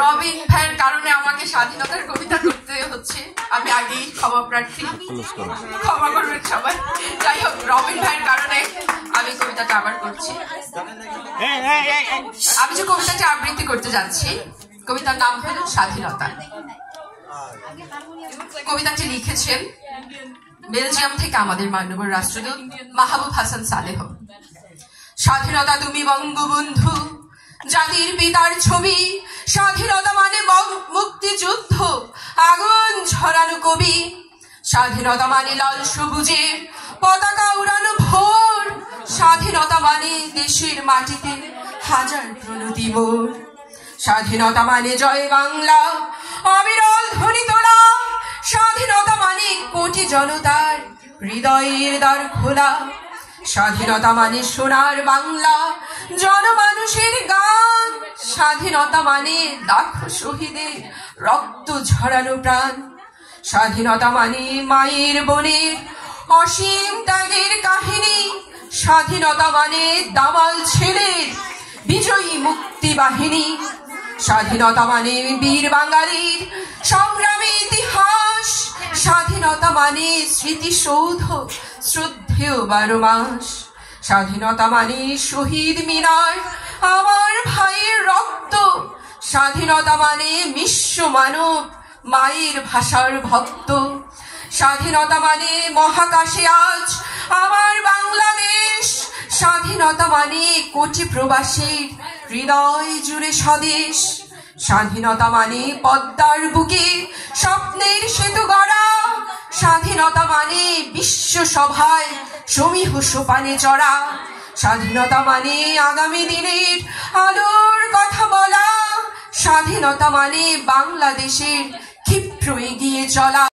রবিন ভাইয়ের কারণে আমাকে স্বাধীনতার কবিতা করতে হচ্ছে। আমি আগেই ক্ষমা প্রার্থী, ক্ষমা করবেন সবাই। যাই হোক, রবিন ভাইয়ের কারণে আমি কবিতাটা আবার করছি। আমি যে কবিতাটা আবৃত্তি করতে যাচ্ছি, কবিতার নাম হলো স্বাধীনতা। কবিতাটি লিখেছেন বেলজিয়াম থেকে আমাদের মাননীয় রাষ্ট্রদূত মাহবুব হাসান সালেহ। স্বাধীনতা তুমি বঙ্গবন্ধু, জাতির পিতার ছবি। স্বাধীনতা মানে মুক্তিযুদ্ধ, আগুন ঝরানো কবি। স্বাধীনতা মানে লাল সবুজের পতাকা উড়ানো ভোর। স্বাধীনতা মানে দেশের মাটিতে হাজার প্রণতি মোর। স্বাধীনতা মানে জয় বাংলা, অবিরল ধ্বনি তোলা। স্বাধীনতা মানে কোটি জনতার হৃদয়ের দ্বার খোলা। স্বাধীনতা মানে সোনার বাংলা, জনমানুষের গান। স্বাধীনতা মানে লাখো শহীদের রক্ত ঝরানো প্রাণ। স্বাধীনতা মানে মায়ের বোনের অসীম ত্যাগের কাহিনী। স্বাধীনতা মানে দামাল ছেলের বিজয়ী মুক্তি বাহিনী। স্বাধীনতা মানে বীর বাঙালির সংগ্রামী ইতিহাস। স্বাধীনতা মানে স্মৃতিসৌধ শ্রদ্ধেয় 12 মাস। স্বাধীনতা মানে শহীদ মিনার আমার ভাইয়ের রক্ত। স্বাধীনতা মানে বিশ্ব মানব মায়ের ভাষার ভক্ত। স্বাধীনতা মানে মহাকাশে আজ আমার বাংলাদেশ। স্বাধীনতা মানে কোটি প্রবাসীর হৃদয় জুড়ে স্বদেশ। স্বাধীনতা মানে পদ্মার বুকে স্বপ্নের সেতু গড়া। স্বাধীনতা মানে বিশ্ব সভায় সমীহ সোপানে চড়া। স্বাধীনতা মানে আগামী দিনের আলোর কথা বলা। স্বাধীনতা মানে বাংলাদেশের ক্ষিপ্র এগিয়ে চলা।